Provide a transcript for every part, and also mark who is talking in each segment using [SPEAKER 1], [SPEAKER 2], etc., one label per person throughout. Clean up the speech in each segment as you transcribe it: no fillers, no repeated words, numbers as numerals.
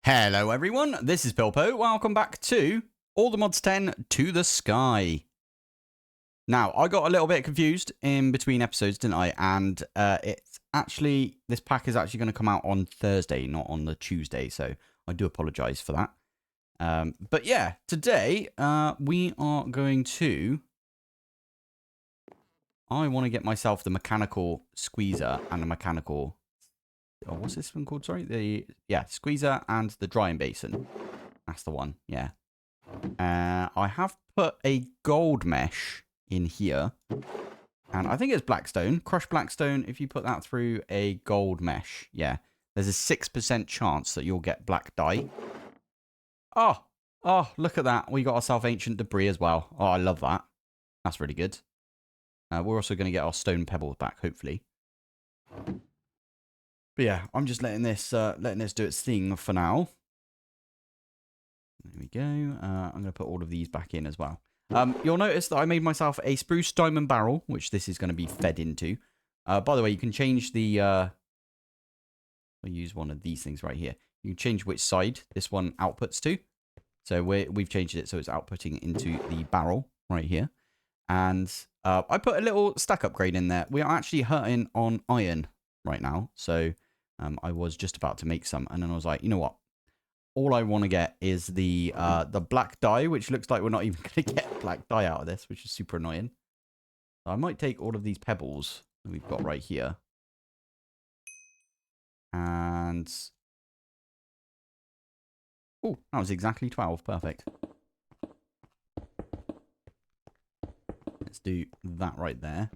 [SPEAKER 1] Hello everyone, this is Pilpoh. Welcome back to All the Mods 10 To The Sky. Now, I got a little bit confused in between episodes, didn't I? And this pack is actually going to come out on Thursday, not on the Tuesday. So I do apologise for that. But yeah, today we are going to... I want to get myself the mechanical squeezer and the mechanical... Oh, what's this one called? Sorry, squeezer and the drying basin. That's the one. Yeah. I have put a gold mesh in here, and I think it's blackstone, crushed blackstone. If you put that through a gold mesh, yeah, there's a 6% chance that you'll get black dye. Oh, look at that. We got ourselves ancient debris as well. Oh, I love that. That's really good. We're also going to get our stone pebbles back, hopefully. But yeah, I'm just letting this do its thing for now. There we go. I'm going to put all of these back in as well. You'll notice that I made myself a spruce diamond barrel, which this is going to be fed into. By the way, you can change the... I'll use one of these things right here. You can change which side this one outputs to. So we've changed it so it's outputting into the barrel right here. And I put a little stack upgrade in there. We are actually hurting on iron right now. So I was just about to make some. And then I was like, you know what? All I want to get is the black dye, which looks like we're not even going to get black dye out of this, which is super annoying. So I might take all of these pebbles that we've got right here. And... oh, that was exactly 12. Perfect. Let's do that right there.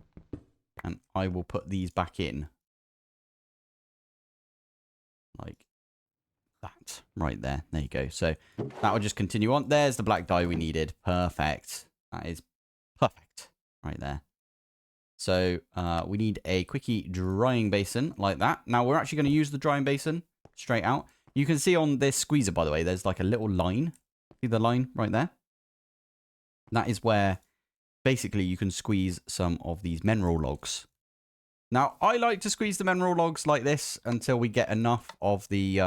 [SPEAKER 1] And I will put these back in. Like that right there. There you go. So that will just continue on. There's the black dye we needed. Perfect. That is perfect right there. So we need a quickie drying basin like that. Now we're actually going to use the drying basin straight out. You can see on this squeezer, by the way, there's like a little line. See the line right there? That is where basically you can squeeze some of these mineral logs. Now, I like to squeeze the mineral logs like this until we get enough of the,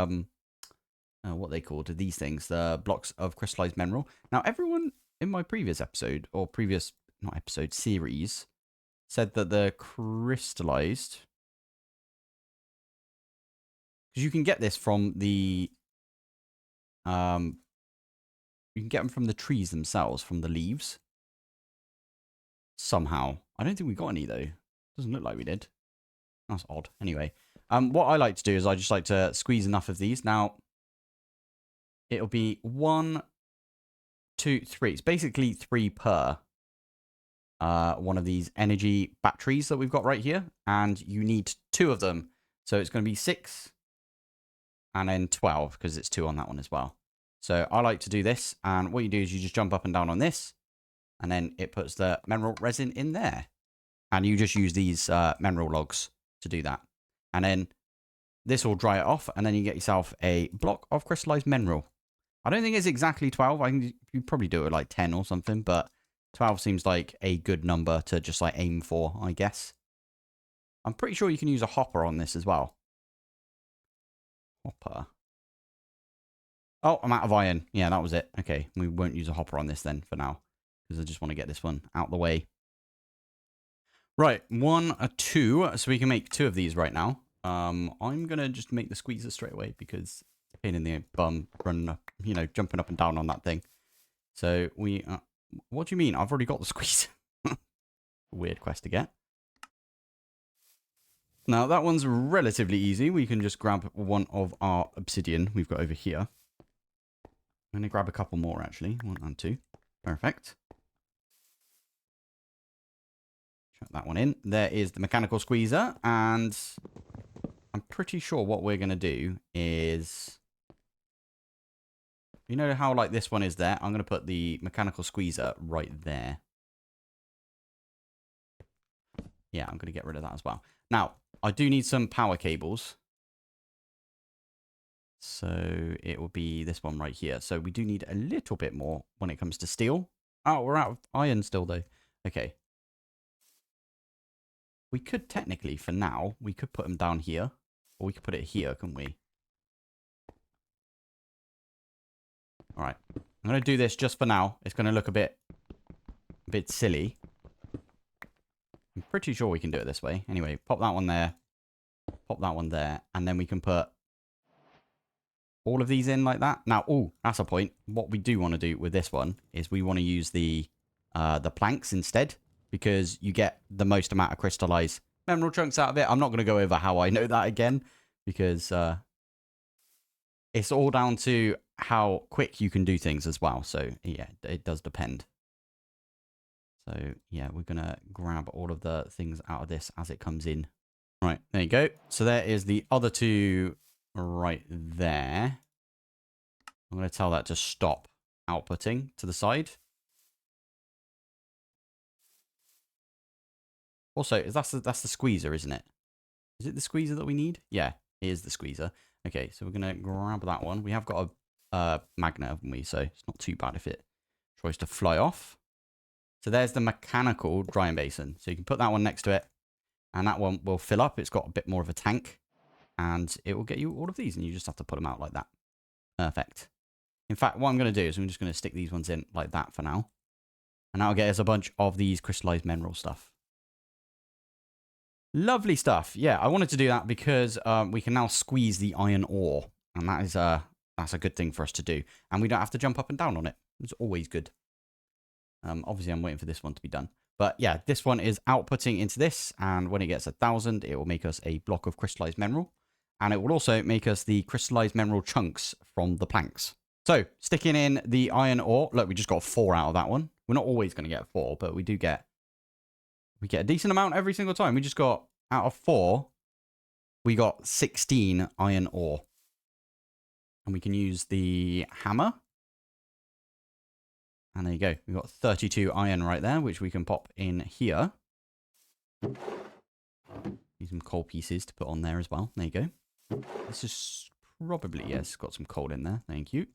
[SPEAKER 1] what they called these things, the blocks of crystallized mineral. Now, everyone in my previous episode, or previous, not episode, series, said that the crystallized, because you can get this from the, you can get them from the trees themselves, from the leaves. Somehow. I don't think we got any, though. Doesn't look like we did. That's odd. Anyway, what I like to do is I just like to squeeze enough of these. Now, it'll be 1, 2, 3. It's basically 3 per one of these energy batteries that we've got right here. And you need 2 of them. So it's going to be 6 and then 12 because it's 2 on that one as well. So I like to do this. And what you do is you just jump up and down on this. And then it puts the mineral resin in there. And you just use these mineral logs to do that. And then this will dry it off. And then you get yourself a block of crystallized mineral. I don't think it's exactly 12. You probably do it like 10 or something. But 12 seems like a good number to just like aim for, I guess. I'm pretty sure you can use a hopper on this as well. Hopper. Oh, I'm out of iron. Yeah, that was it. Okay, we won't use a hopper on this then for now. Because I just want to get this one out the way. Right, 1, 2. So we can make 2 of these right now. I'm going to just make the squeezer straight away because it's a pain in the bum running up, jumping up and down on that thing. So we... what do you mean? I've already got the squeezer. Weird quest to get. Now, that one's relatively easy. We can just grab one of our obsidian we've got over here. I'm going to grab a couple more, actually. 1 and 2. Perfect. Chuck that one in. There is the mechanical squeezer. And I'm pretty sure what we're going to do is... you know how like this one is there? I'm going to put the mechanical squeezer right there. Yeah, I'm going to get rid of that as well. Now, I do need some power cables. So it will be this one right here. So we do need a little bit more when it comes to steel. Oh, we're out of iron still though. Okay. We could technically, for now, we could put them down here. Or we could put it here, couldn't we? All right. I'm going to do this just for now. It's going to look a bit silly. I'm pretty sure we can do it this way. Anyway, pop that one there. Pop that one there. And then we can put all of these in like that. Now, oh, that's a point. What we do want to do with this one is we want to use the planks instead, because you get the most amount of crystallized mineral chunks out of it. I'm not going to go over how I know that again, because it's all down to how quick you can do things as well. So, yeah, it does depend. So, yeah, we're going to grab all of the things out of this as it comes in. Right, there you go. So there is the other two right there. I'm going to tell that to stop outputting to the side. Also, that's the squeezer, isn't it? Is it the squeezer that we need? Yeah, it is the squeezer. Okay, so we're going to grab that one. We have got a magnet, haven't we? So it's not too bad if it tries to fly off. So there's the mechanical drying basin. So you can put that one next to it, and that one will fill up. It's got a bit more of a tank, and it will get you all of these, and you just have to put them out like that. Perfect. In fact, what I'm going to do is I'm just going to stick these ones in like that for now, and that'll get us a bunch of these crystallized mineral stuff. Lovely stuff. Yeah, I wanted to do that because we can now squeeze the iron ore, and that's a good thing for us to do, and we don't have to jump up and down on it. It's always good. Obviously, I'm waiting for this one to be done. But yeah, this one is outputting into this, and when it gets 1,000, it will make us a block of crystallized mineral, and it will also make us the crystallized mineral chunks from the planks. So, sticking in the iron ore. Look, we just got 4 out of that one. We're not always going to get 4, but we get a decent amount every single time. We just got, out of 4, we got 16 iron ore. And we can use the hammer. And there you go. We've got 32 iron right there, which we can pop in here. Need some coal pieces to put on there as well. There you go. This is probably, yes, got some coal in there. Thank you.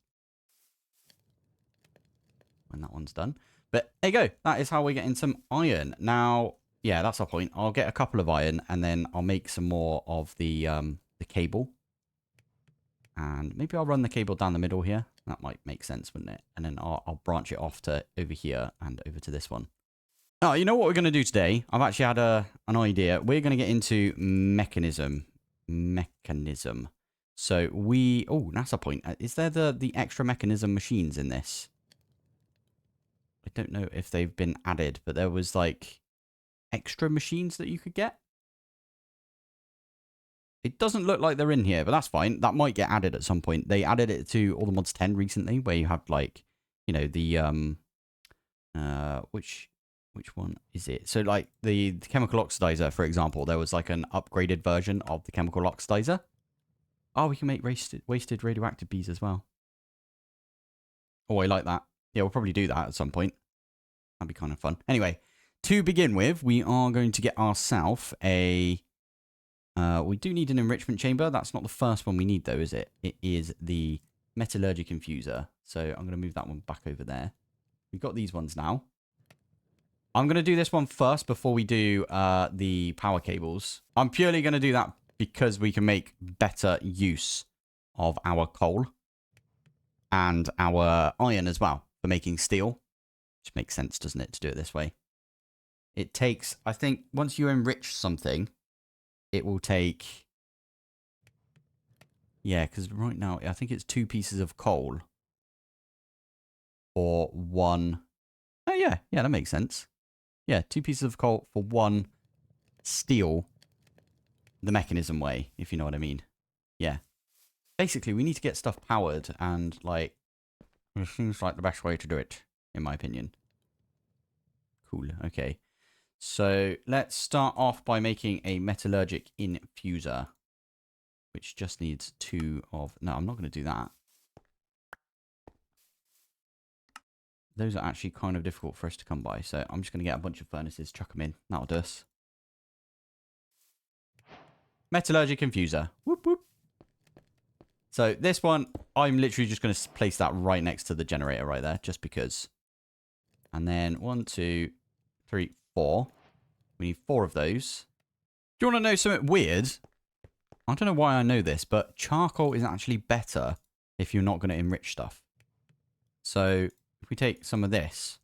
[SPEAKER 1] When that one's done. But there you go. That is how we're getting some iron. Now, yeah, that's our point. I'll get a couple of iron, and then I'll make some more of the cable. And maybe I'll run the cable down the middle here. That might make sense, wouldn't it? And then I'll branch it off to over here and over to this one. Oh, you know what we're going to do today? I've actually had an idea. We're going to get into Mekanism. So oh, that's a point. Is there the extra Mekanism machines in this? I don't know if they've been added, but there was like extra machines that you could get. It doesn't look like they're in here, but that's fine. That might get added at some point. They added it to All the Mods 10 recently, where you have like, you know, the which one is it? So like the chemical oxidizer, for example, there was like an upgraded version of the chemical oxidizer. Oh, we can make wasted radioactive bees as well. Oh, I like that. Yeah, we'll probably do that at some point. That'd be kind of fun. Anyway, to begin with, we are going to get ourselves a... we do need an enrichment chamber. That's not the first one we need, though, is it? It is the metallurgic infuser. So I'm going to move that one back over there. We've got these ones now. I'm going to do this one first before we do the power cables. I'm purely going to do that because we can make better use of our coal and our iron as well for making steel. Which makes sense, doesn't it, to do it this way? It takes, I think, once you enrich something, it will take... Yeah, because right now, I think it's 2 pieces of coal for 1... Oh, yeah, that makes sense. Yeah, 2 pieces of coal for 1 steel the Mekanism way, if you know what I mean. Yeah. Basically, we need to get stuff powered, and, like, it seems like the best way to do it, in my opinion. Cool, okay. So, let's start off by making a metallurgic infuser, which just needs 2 of... No, I'm not going to do that. Those are actually kind of difficult for us to come by, so I'm just going to get a bunch of furnaces, chuck them in. That'll do us. Metallurgic infuser. Whoop, whoop. So this one, I'm literally just going to place that right next to the generator right there, just because. And then 1, 2, 3, 4. We need 4 of those. Do you want to know something weird? I don't know why I know this, but charcoal is actually better if you're not going to enrich stuff. So if we take some of this,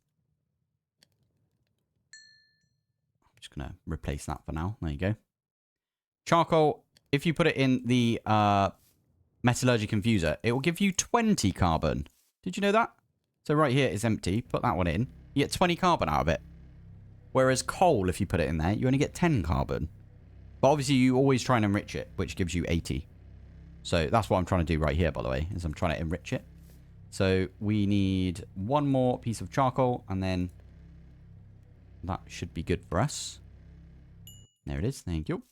[SPEAKER 1] I'm just going to replace that for now. There you go. Charcoal, if you put it in the metallurgy confuser, it will give you 20 carbon. Did you know that? So right here is empty. Put that one in. You get 20 carbon out of it. Whereas coal, if you put it in there, you only get 10 carbon. But obviously, you always try and enrich it, which gives you 80. So that's what I'm trying to do right here, by the way, is I'm trying to enrich it. So we need one more piece of charcoal, and then that should be good for us. There it is. Thank you.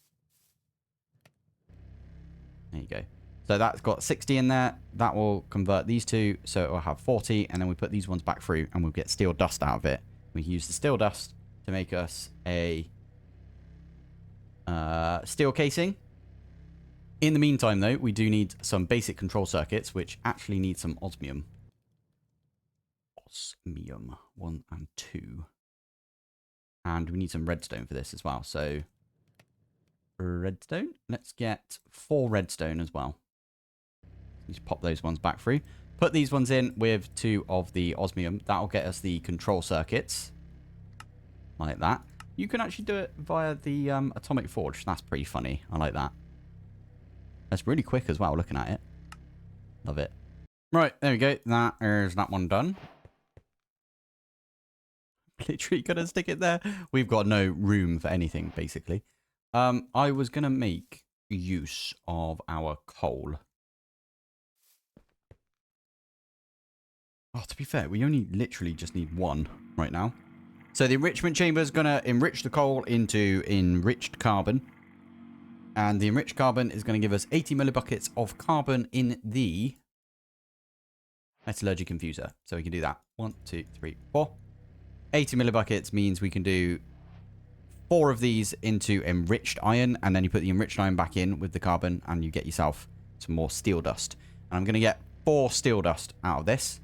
[SPEAKER 1] There you go. So that's got 60 in there. That will convert these two, so it will have 40, and then we put these ones back through, and we'll get steel dust out of it. We can use the steel dust to make us a steel casing. In the meantime, though, we do need some basic control circuits, which actually need some osmium. Osmium 1 and 2. And we need some redstone for this as well. So, redstone. Let's get 4 redstone as well. Just pop those ones back through. Put these ones in with 2 of the osmium. That'll get us the control circuits. Like that. You can actually do it via the atomic forge. That's pretty funny. I like that. That's really quick as well, looking at it. Love it. Right, there we go. That is that one done. Literally gonna stick it there. We've got no room for anything, basically. I was gonna make use of our coal. Oh, to be fair, we only literally just need 1 right now. So the enrichment chamber is going to enrich the coal into enriched carbon. And the enriched carbon is going to give us 80 millibuckets of carbon in the metallurgy confuser. So we can do that. 1, 2, 3, 4. 80 millibuckets means we can do 4 of these into enriched iron. And then you put the enriched iron back in with the carbon and you get yourself some more steel dust. And I'm going to get 4 steel dust out of this.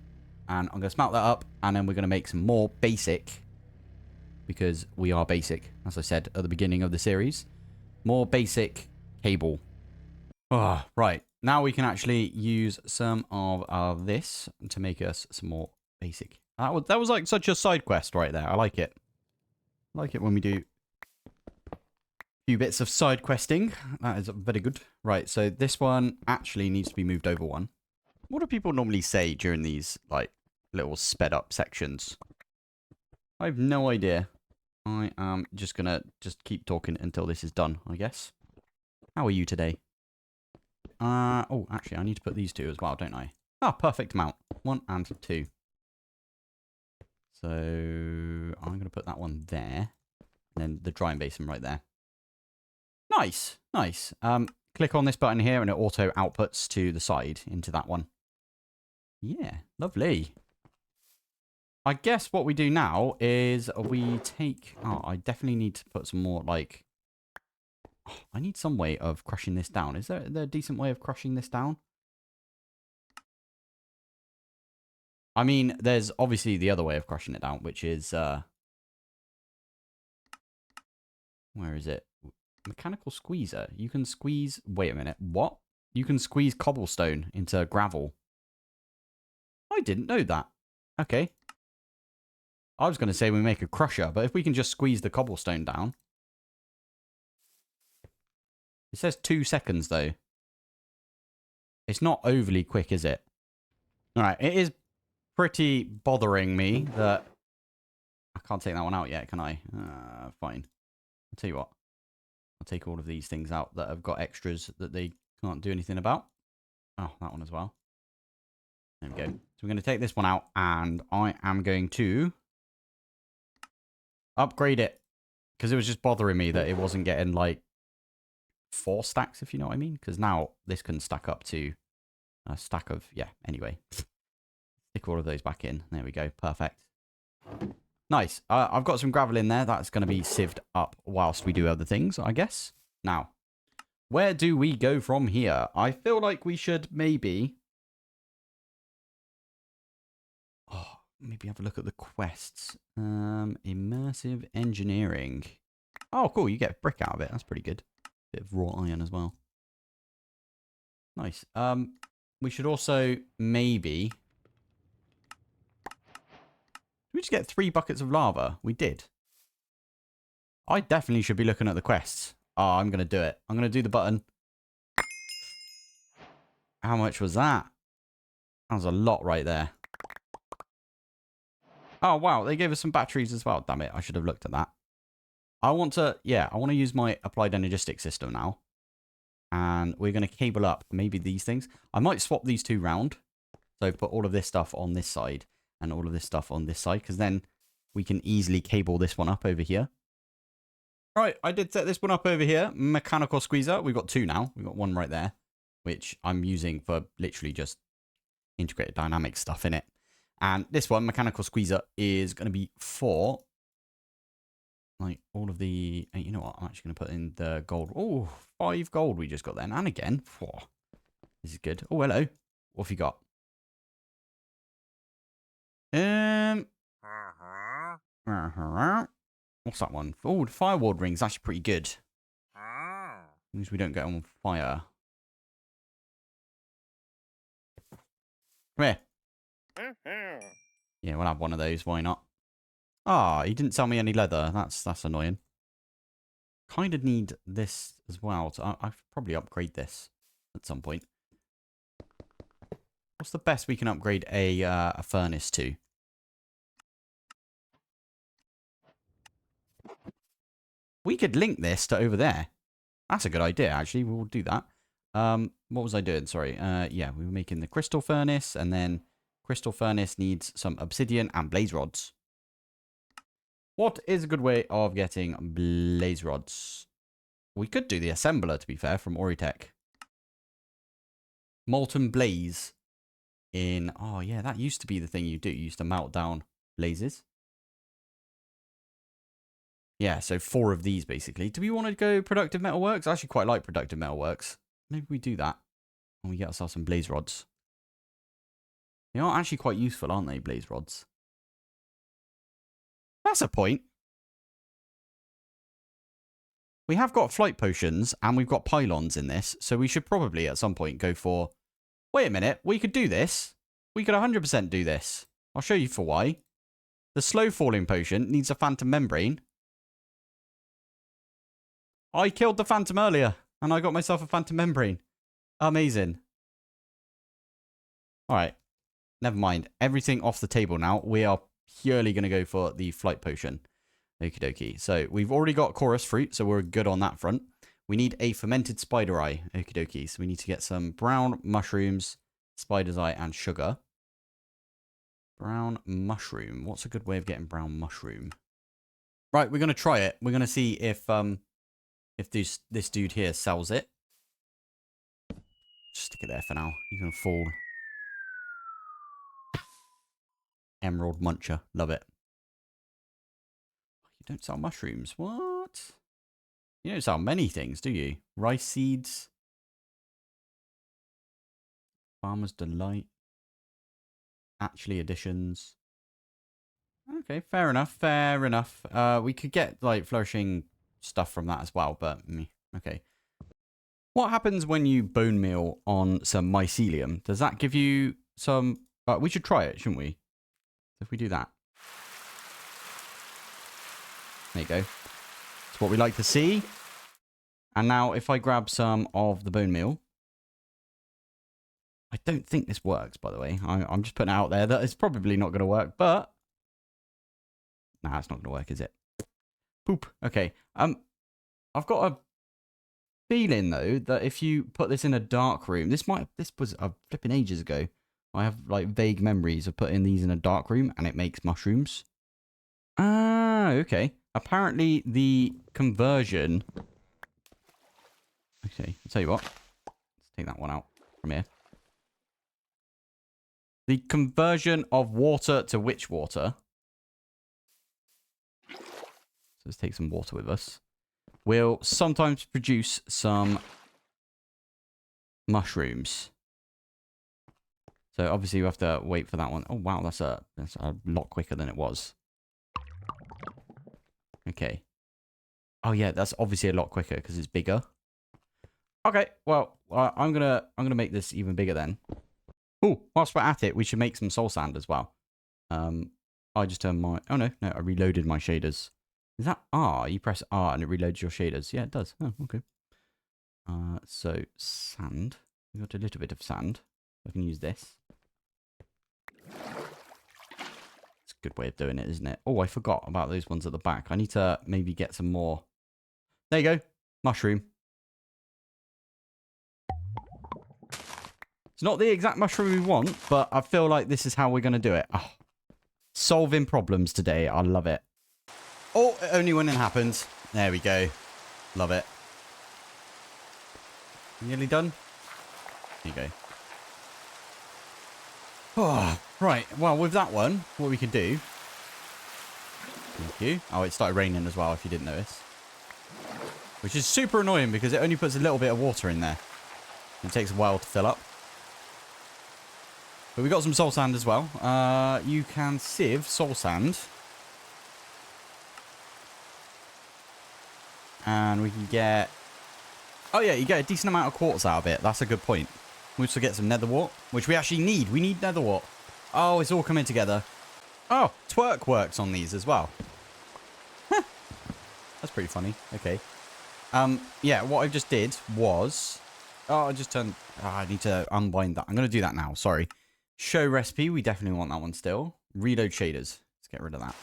[SPEAKER 1] And I'm going to smelt that up. And then we're going to make some more basic, because we are basic, as I said at the beginning of the series. More basic cable. Oh, right. Now we can actually use some of this to make us some more basic. That was like such a side quest right there. I like it. I like it when we do a few bits of side questing. That is very good. Right, so this one actually needs to be moved over 1. What do people normally say during these, like, little sped up sections? I have no idea. I am just gonna keep talking until this is done, I guess. How are you today? Oh, actually, I need to put these 2 as well, don't I? Ah, perfect amount. 1 and 2. So I'm gonna put that one there, and then the drying basin right there. Nice, nice. Click on this button here, and it auto outputs to the side into that one. Yeah, lovely. I guess what we do now is we take... Oh, I definitely need to put some more, like... Oh, I need some way of crushing this down. Is there a decent way of crushing this down? I mean, there's obviously the other way of crushing it down, which is... Where is it? Mechanical squeezer. You can squeeze... Wait a minute. What? You can squeeze cobblestone into gravel. I didn't know that. Okay. I was going to say we make a crusher, but if we can just squeeze the cobblestone down. It says 2 seconds, though. It's not overly quick, is it? All right. It is pretty bothering me that... I can't take that one out yet, can I? Fine. I'll tell you what. I'll take all of these things out that have got extras that they can't do anything about. Oh, that one as well. There we go. So we're going to take this one out, and I am going to... upgrade it, because it was just bothering me that it wasn't getting like 4 stacks, if you know what I mean. Because now this can stack up to a stack of, yeah, anyway. Stick all of those back in. There we go. Perfect. Nice. I've got some gravel in there. That's going to be sieved up whilst we do other things, I guess. Now, where do we go from here? I feel like we should maybe... Oh, maybe have a look at the quests. Immersive engineering. Oh, cool. You get brick out of it. That's pretty good. Bit of raw iron as well. Nice. We should also maybe we just get 3 buckets of lava? We did. I definitely should be looking at the quests. Oh, I'm going to do it. I'm going to do the button. How much was that? That was a lot right there. Oh, wow. They gave us some batteries as well. Damn it. I should have looked at that. I want to use my applied energistic system now. And we're going to cable up maybe these things. I might swap these 2 round. So put all of this stuff on this side and all of this stuff on this side. Because then we can easily cable this one up over here. Right, I did set this one up over here. Mechanical squeezer. We've got 2 now. We've got 1 right there. Which I'm using for literally just integrated dynamic stuff in it. And this one, mechanical squeezer, is going to be for... like all of the, you know what, I'm actually going to put in the gold. Oh, 5 gold we just got then. And again. Whoa, this is good. Oh, hello. What have you got? What's that one? Oh, the fire ward ring's actually pretty good. Means we don't get on fire. Come here. Yeah, we'll have one of those. Why not? Ah, he didn't sell me any leather. That's annoying. Kind of need this as well. So I should probably upgrade this at some point. What's the best we can upgrade a furnace to? We could link this to over there. That's a good idea, actually. We'll do that. What was I doing? Sorry. Yeah, we were making the crystal furnace, and then crystal furnace needs some obsidian and blaze rods. What is a good way of getting blaze rods? We could do the assembler, to be fair, from Oritech. Molten blaze in... oh, yeah, that used to be the thing you do. You used to melt down blazes. Yeah, so 4 of these, basically. Do we want to go productive metalworks? I actually quite like productive metalworks. Maybe we do that. And we get ourselves some blaze rods. They are actually quite useful, aren't they, blaze rods? That's a point. We have got flight potions and we've got pylons in this. So we should probably at some point go for... wait a minute. We could do this. We could 100% do this. I'll show you for why. The slow falling potion needs a phantom membrane. I killed the phantom earlier and I got myself a phantom membrane. Amazing. All right. Never mind. Everything off the table now. We are purely going to go for the flight potion. Okie dokie. So we've already got chorus fruit, so we're good on that front. We need a fermented spider eye. Okie dokie. So we need to get some brown mushrooms, spider's eye, and sugar. Brown mushroom. What's a good way of getting brown mushroom? Right, we're going to try it. We're going to see if this dude here sells it. Just stick it there for now. He's going to fall. Emerald muncher. Love it. You don't sell mushrooms. What? You don't sell many things, do you? Rice seeds. Farmer's Delight. Actually additions. Okay, fair enough. Fair enough. We could get, like, flourishing stuff from that as well, but... okay. What happens when you bone meal on some mycelium? Does that give you some... we should try it, shouldn't we? If we do that. There you go. It's what we like to see. And now if I grab some of the bone meal. I don't think this works, by the way. I'm just putting it out there that it's probably not going to work, but... nah, it's not going to work, is it? Poop. Okay. I've got a feeling, though, that if you put this in a dark room... this was flipping ages ago. I have, like, vague memories of putting these in a dark room, and it makes mushrooms. Ah, okay. Apparently, the conversion... okay, I'll tell you what. Let's take that one out from here. The conversion of water to witch water. So let's take some water with us. Will sometimes produce some mushrooms. So obviously you have to wait for that one. Oh wow, that's a lot quicker than it was. Okay. Oh yeah, that's obviously a lot quicker because it's bigger. Okay, well, I'm gonna make this even bigger then. Oh, whilst we're at it, we should make some soul sand as well. Oh I just turned my... Oh, no. No, I reloaded my shaders. Is that R? You press R and it reloads your shaders. Yeah, it does. Oh, okay. So, sand. We got a little bit of sand. I can use this. It's a good way of doing it, isn't it? Oh, I forgot about those ones at the back. I need to maybe get some more. There you go. Mushroom. It's not the exact mushroom we want, but I feel like this is how we're going to do it. Oh, solving problems today. I love it. Oh, only when it happens. There we go. Love it. Nearly done? There you go. Oh, right. Well, with that one, what we can do... Thank you. Oh, it started raining as well, if you didn't notice. Which is super annoying because it only puts a little bit of water in there. It takes a while to fill up. But we got some soul sand as well. You can sieve soul sand. And we can get... Oh yeah, you get a decent amount of quartz out of it. That's a good point. We also get some nether wart, which we actually need. We need nether wart. Oh, it's all coming together. Oh, twerk works on these as well. Huh. That's pretty funny. Okay. Yeah, what I just did was... Oh, I just turned... Oh, I need to unbind that. I'm going to do that now. Sorry. Show recipe. We definitely want that one still. Reload shaders. Let's get rid of that.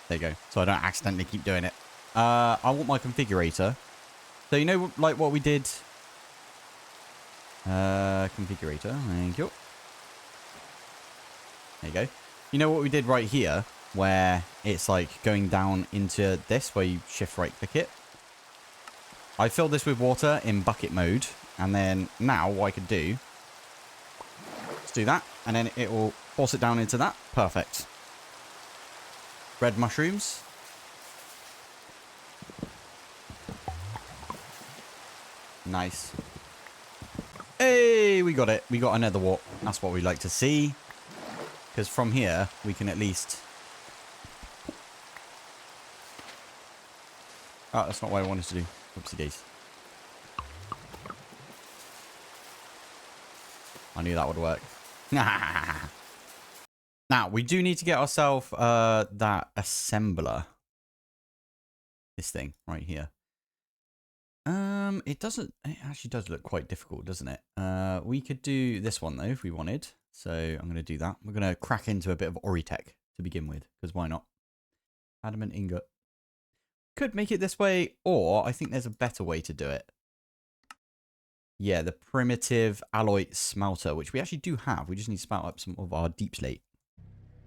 [SPEAKER 1] There you go. So I don't accidentally keep doing it. I want my configurator. So you know, like what we did... configurator. Thank you. There you go. You know what we did right here? Where it's like going down into this, where you shift right click it. I filled this with water in bucket mode. And then now what I could do... Let's do that. And then it will force it down into that. Perfect. Red mushrooms. Nice. Hey, we got it. We got another wart. That's what we like to see. Because from here, we can at least... Oh, that's not what I wanted to do. Oopsie days. I knew that would work. Now, we do need to get ourselves that assembler. This thing right here. It doesn't... It actually does look quite difficult, doesn't it? We could do this one, though, if we wanted. So I'm going to do that. We're going to crack into a bit of Oritech to begin with, because why not? Adamant ingot. Could make it this way, or I think there's a better way to do it. Yeah, the primitive alloy smelter, which we actually do have. We just need to smelt up some of our deep slate.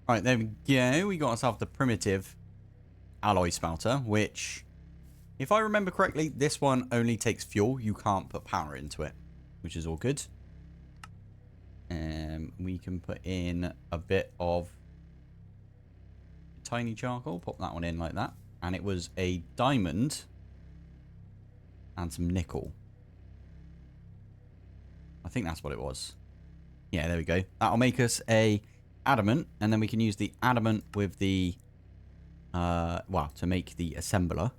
[SPEAKER 1] All right, there we go. We got ourselves the primitive alloy smelter, which, if I remember correctly, this one only takes fuel. You can't put power into it, which is all good. We can put in a bit of tiny charcoal. Pop that one in like that. And it was a diamond and some nickel. I think that's what it was. Yeah, there we go. That'll make us a adamant. And then we can use the adamant with the... well, to make the assembler.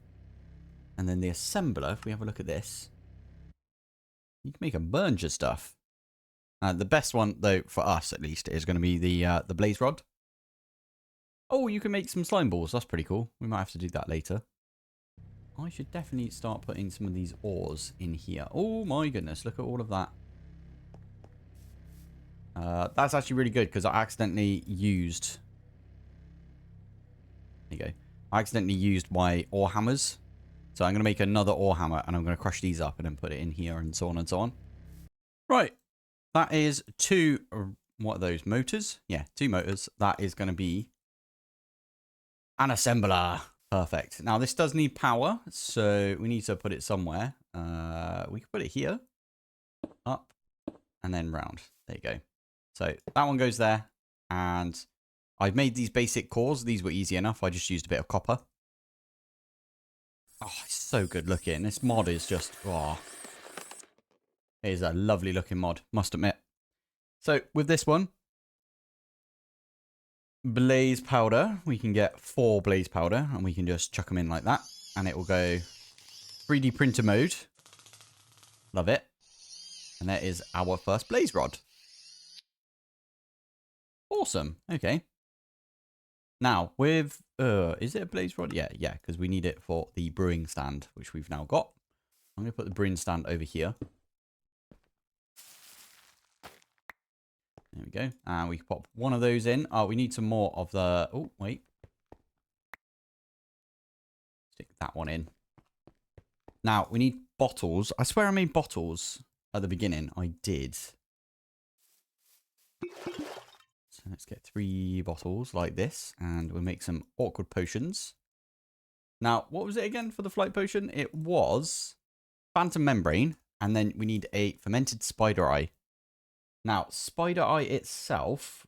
[SPEAKER 1] And then the assembler, if we have a look at this, you can make a bunch of stuff. The best one, though, for us at least, is going to be the blaze rod. Oh, you can make some slime balls. That's pretty cool. We might have to do that later. I should definitely start putting some of these ores in here. Oh my goodness, look at all of that. That's actually really good because I accidentally used... There you go. I accidentally used my ore hammers. So I'm going to make another ore hammer and I'm going to crush these up and then put it in here and so on and so on. Right. That is two... What are those? Motors? Yeah, two motors. That is going to be an assembler. Perfect. Now, this does need power, so we need to put it somewhere. We can put it here. Up. And then round. There you go. So that one goes there. And I've made these basic cores. These were easy enough. I just used a bit of copper. Oh, it's so good looking. This mod is just... Oh, it is a lovely looking mod, must admit. So with this one, blaze powder, we can get 4 blaze powder and we can just chuck them in like that. And it will go 3D printer mode. Love it. And that is our first blaze rod. Awesome. Okay. Now, with, is it a blaze rod? Yeah, because we need it for the brewing stand, which we've now got. I'm going to put the brewing stand over here. There we go. And we can pop one of those in. Oh, we need some more of the, oh, wait. Stick that one in. Now, we need bottles. I swear I made bottles at the beginning. I did. So let's get 3 bottles like this, and we'll make some awkward potions. Now, what was it again for the flight potion? It was phantom membrane, and then we need a fermented spider eye. Now, spider eye itself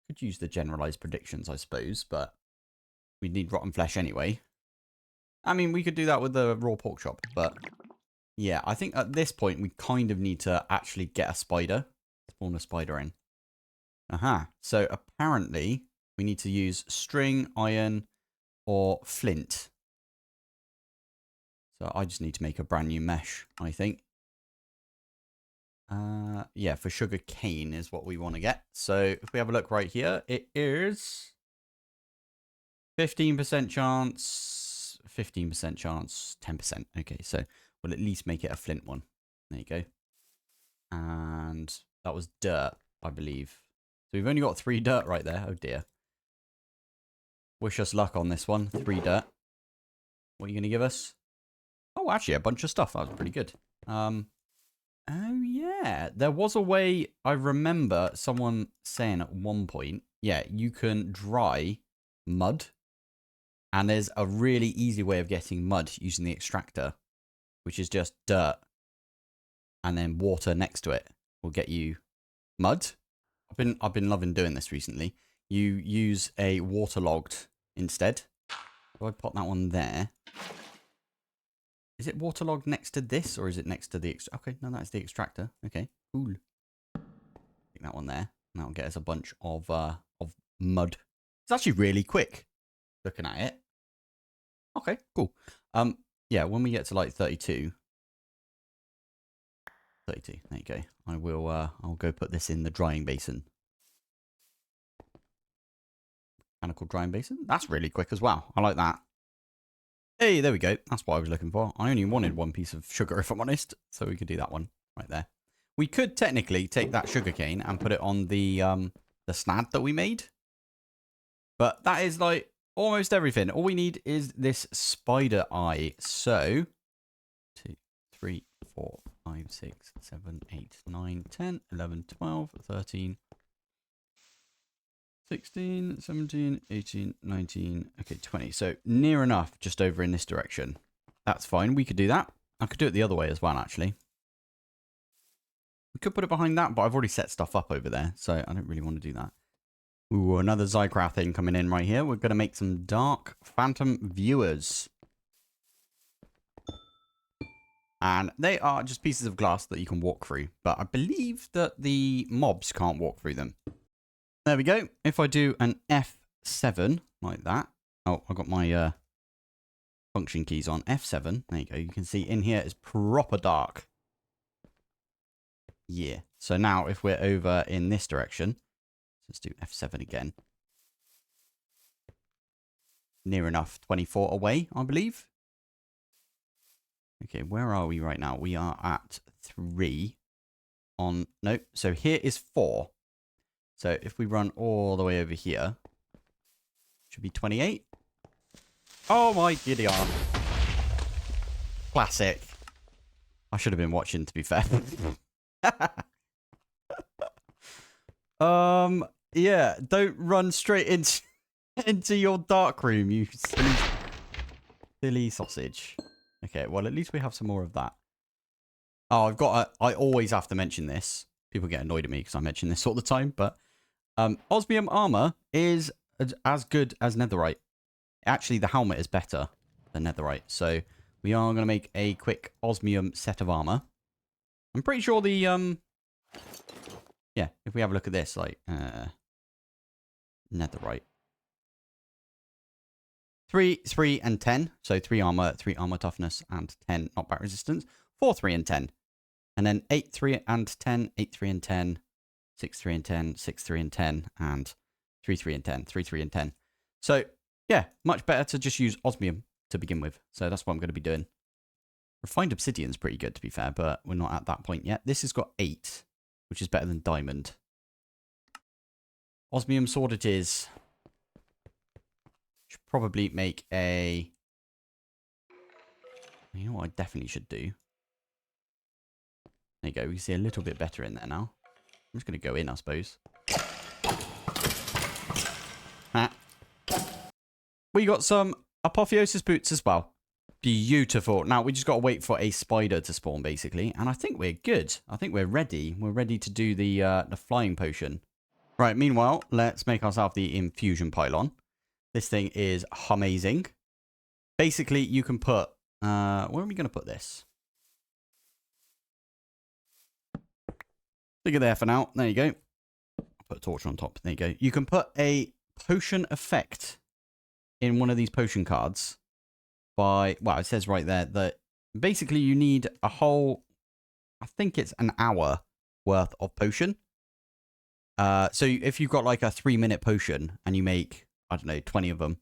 [SPEAKER 1] could use the generalized predictions, I suppose, but we need rotten flesh anyway. I mean, we could do that with the raw pork chop, but yeah, I think at this point we kind of need to actually get a spider, spawn a spider in. Aha. So apparently we need to use string, iron, or flint. So I just need to make a brand new mesh, I think. Yeah, for sugar cane is what we want to get. So if we have a look right here, it is 15% chance, 15% chance, 10%. Okay, so we'll at least make it a flint one. There you go. And that was dirt, I believe. So we've only got 3 dirt right there. Oh dear. Wish us luck on this one. 3 dirt. What are you going to give us? Oh, actually, a bunch of stuff. That was pretty good. Oh, yeah. There was a way, I remember someone saying at one point, yeah, you can dry mud. And there's a really easy way of getting mud using the extractor, which is just dirt. And then water next to it will get you mud. I've been loving doing this recently. You use a waterlogged instead. So I pop that one there. Is it waterlogged next to this, or is it next to the okay, no, that's the extractor. Okay, cool. Take that one there. And that'll get us a bunch of mud. It's actually really quick looking at it. Okay, cool. Yeah, when we get to like 32. 32, there you go. I will I'll go put this in the drying basin. Mechanical drying basin. That's really quick as well. I like that. Hey, there we go. That's what I was looking for. I only wanted 1 piece of sugar, if I'm honest. So we could do that one right there. We could technically take that sugar cane and put it on the snad that we made. But that is like almost everything. All we need is this spider eye. So 2, 3, 4, 5, 6, 7, 8, 9, 10, 11, 12, 13, 16, 17, 18, 19, okay, 20. So near enough, just over in this direction. That's fine. We could do that. I could do it the other way as well, actually. We could put it behind that, but I've already set stuff up over there, so I don't really want to do that. Ooh, another Zycraft thing coming in right here. We're going to make some dark phantom viewers. And they are just pieces of glass that you can walk through. But I believe that the mobs can't walk through them. There we go. If I do an F7 like that. Oh, I got my function keys on. F7. There you go. You can see in here is proper dark. Yeah. So now if we're over in this direction. Let's do F7 again. Near enough. 24 away, I believe. Okay, where are we right now? We are at 3 on... No, so here is 4. So if we run all the way over here, should be 28. Oh my giddy arm. Classic. I should have been watching, to be fair. Yeah, don't run straight into your dark room, you silly sausage. Okay, well, at least we have some more of that. Oh, I always have to mention this. People get annoyed at me because I mention this all the time, but osmium armor is as good as netherite. Actually, the helmet is better than netherite. So we are going to make a quick osmium set of armor. I'm pretty sure the yeah, if we have a look at this, like netherite. 3, 3, and 10. So 3 armor toughness, and 10 knockback resistance. 4, 3, and 10. And then 8, 3, and 10, 8, 3, and 10, 6, 3, and 10, 6, 3, and 10, and 3, 3, and 10. 3, 3, and 10. So, yeah, much better to just use osmium to begin with. So that's what I'm going to be doing. Refined obsidian's pretty good, to be fair, but we're not at that point yet. This has got 8, which is better than diamond. Osmium sword it is. Should probably make a... You know what I definitely should do? There you go. We can see a little bit better in there now. I'm just going to go in, I suppose. Ah. We got some apotheosis boots as well. Beautiful. Now, we just got to wait for a spider to spawn, basically. And I think we're good. I think we're ready. We're ready to do the flying potion. Right, meanwhile, let's make ourselves the infusion pylon. This thing is amazing. Basically, you can put... where are we going to put this? Stick it there for now. There you go. I'll put a torch on top. There you go. You can put a potion effect in one of these potion cards by... Well, it says right there that basically you need a whole... I think it's an hour worth of potion. So if you've got like a 3-minute potion and you make, I don't know, 20 of them,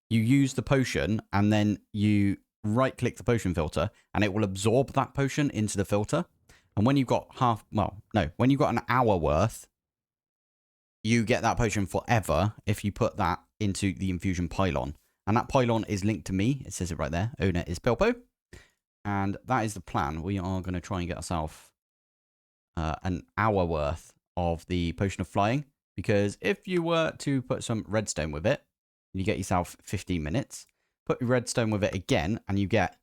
[SPEAKER 1] you use the potion and then you right-click the potion filter and it will absorb that potion into the filter. And when you've got when you've got an hour worth, you get that potion forever if you put that into the infusion pylon. And that pylon is linked to me. It says it right there. Owner is Pilpoh. And that is the plan. We are going to try and get ourselves an hour worth of the potion of flying, because if you were to put some redstone with it, you get yourself 15 minutes. Put your redstone with it again, and you get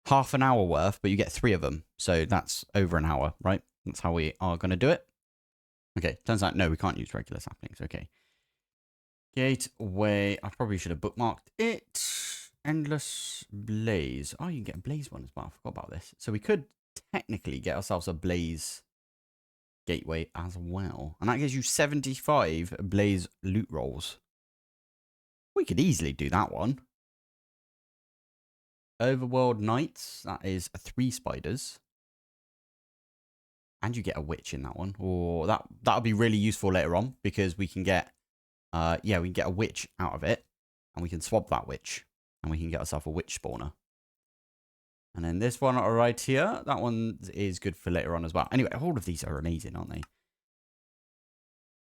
[SPEAKER 1] half an hour worth, but you get 3 of them. So that's over an hour, right? That's how we are going to do it. Okay, turns out, no, we can't use regular saplings. Okay. Gateway. I probably should have bookmarked it. Endless blaze. Oh, you can get a blaze one as well. I forgot about this. So we could technically get ourselves a blaze gateway as well. And that gives you 75 blaze loot rolls. We could easily do that one. Overworld Knights. That is 3 spiders. And you get a witch in that one. Or that'll be really useful later on, because we can get we can get a witch out of it. And we can swap that witch. And we can get ourselves a witch spawner. And then this one right here, that one is good for later on as well. Anyway, all of these are amazing, aren't they?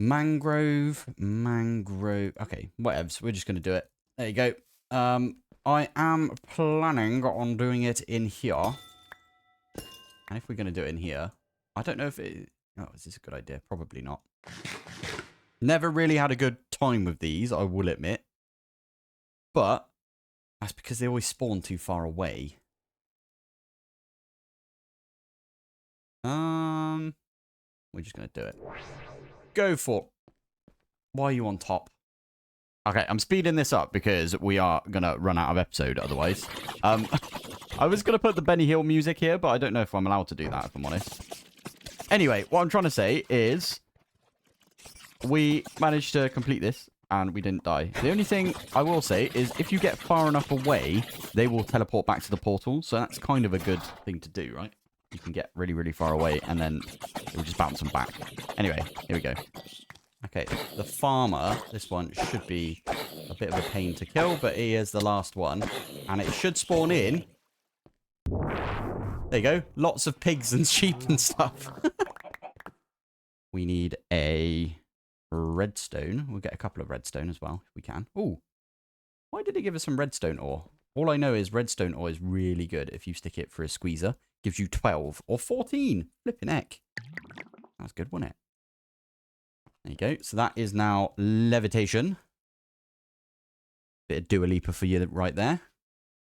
[SPEAKER 1] Mangrove. Okay, whatevs. We're just going to do it. There you go. I am planning on doing it in here. And if we're going to do it in here, I don't know if it... Oh, is this a good idea? Probably not. Never really had a good time with these, I will admit. But that's because they always spawn too far away. We're just going to do it. Go for it. Why are you on top? Okay, I'm speeding this up because we are going to run out of episode otherwise. I was going to put the Benny Hill music here, but I don't know if I'm allowed to do that, if I'm honest. Anyway, what I'm trying to say is we managed to complete this and we didn't die. The only thing I will say is if you get far enough away, they will teleport back to the portal. So that's kind of a good thing to do, right? You can get really, really far away and then it will just bounce them back. Anyway, here we go. Okay, the farmer, this one should be a bit of a pain to kill, but he is the last one. And it should spawn in. There you go. Lots of pigs and sheep and stuff. We need a redstone. We'll get a couple of redstone as well, if we can. Oh, why did it give us some redstone ore? All I know is redstone ore is really good if you stick it for a squeezer. Gives you 12 or 14. Flipping heck. That's good, wasn't it? There you go. So that is now levitation. Bit of Dua Lipa for you right there.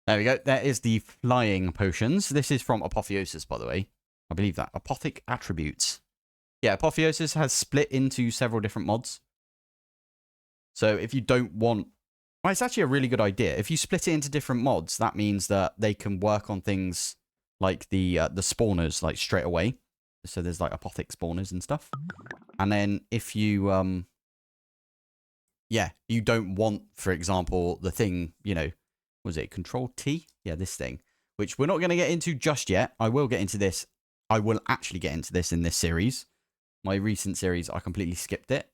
[SPEAKER 1] There we go. There is the flying potions. This is from Apotheosis, by the way. I believe that. Apothic attributes. Yeah, Apotheosis has split into several different mods. So if you don't want... Well, it's actually a really good idea. If you split it into different mods, that means that they can work on things like the spawners like straight away. So there's like apothic spawners and stuff. And then if you you don't want, for example, the thing, you know, was it Control T? Yeah, this thing, which we're not going to get into just yet. I will get into this. I will actually get into this in this series. My recent series, I completely skipped it.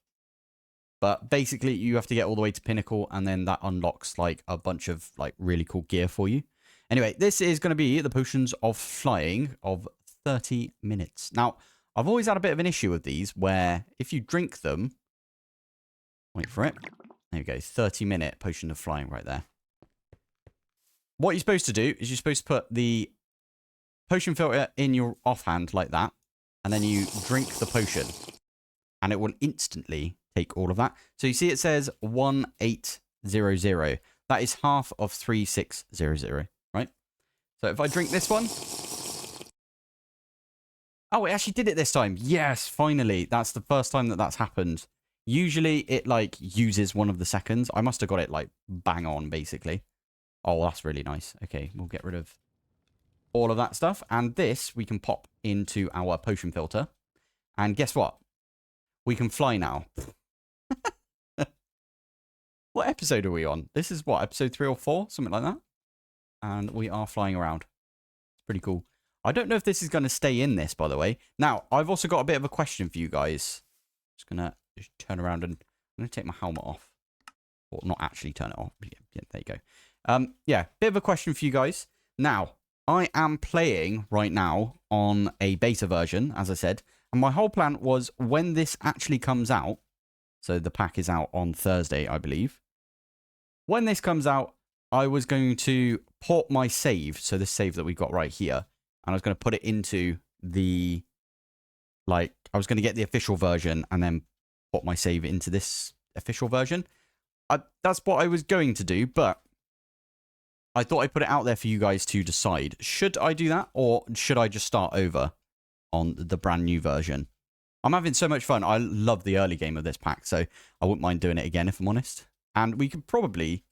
[SPEAKER 1] But basically, you have to get all the way to Pinnacle, and then that unlocks like a bunch of like really cool gear for you. Anyway, this is going to be the potions of flying of 30 minutes. Now, I've always had a bit of an issue with these where if you drink them, wait for it. There you go, 30-minute potion of flying right there. What you're supposed to do is you're supposed to put the potion filter in your offhand like that, and then you drink the potion, and it will instantly take all of that. So you see it says 1800. That is half of 3600, right? So if I drink this one... Oh, it actually did it this time. Yes, finally. That's the first time that that's happened. Usually it like uses one of the seconds. I must have got it like bang on, basically. Oh, that's really nice. Okay, we'll get rid of all of that stuff. And this we can pop into our potion filter. And guess what? We can fly now. What episode are we on? This is what, episode 3 or 4? Something like that. And we are flying around. It's pretty cool. I don't know if this is going to stay in this, by the way. Now, I've also got a bit of a question for you guys. Just going to turn around and I'm going to take my helmet off. Or not actually turn it off. Yeah, there you go. Yeah, bit of a question for you guys. Now, I am playing right now on a beta version, as I said. And my whole plan was when this actually comes out, so the pack is out on Thursday, I believe. When this comes out, I was going to port my save, so this save that we got right here, and I was going to put it into the, like, I was going to get the official version and then put my save into this official version. That's what I was going to do, but I thought I'd put it out there for you guys to decide. Should I do that, or should I just start over on the brand new version? I'm having so much fun. I love the early game of this pack, so I wouldn't mind doing it again if I'm honest. And we could probably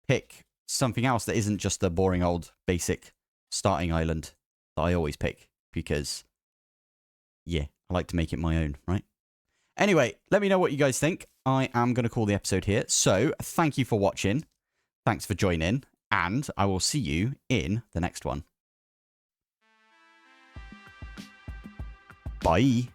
[SPEAKER 1] pick something else that isn't just the boring old basic starting island that I always pick, because, yeah, I like to make it my own, right? Anyway, let me know what you guys think. I am going to call the episode here. So, thank you for watching. Thanks for joining, and I will see you in the next one. Bye.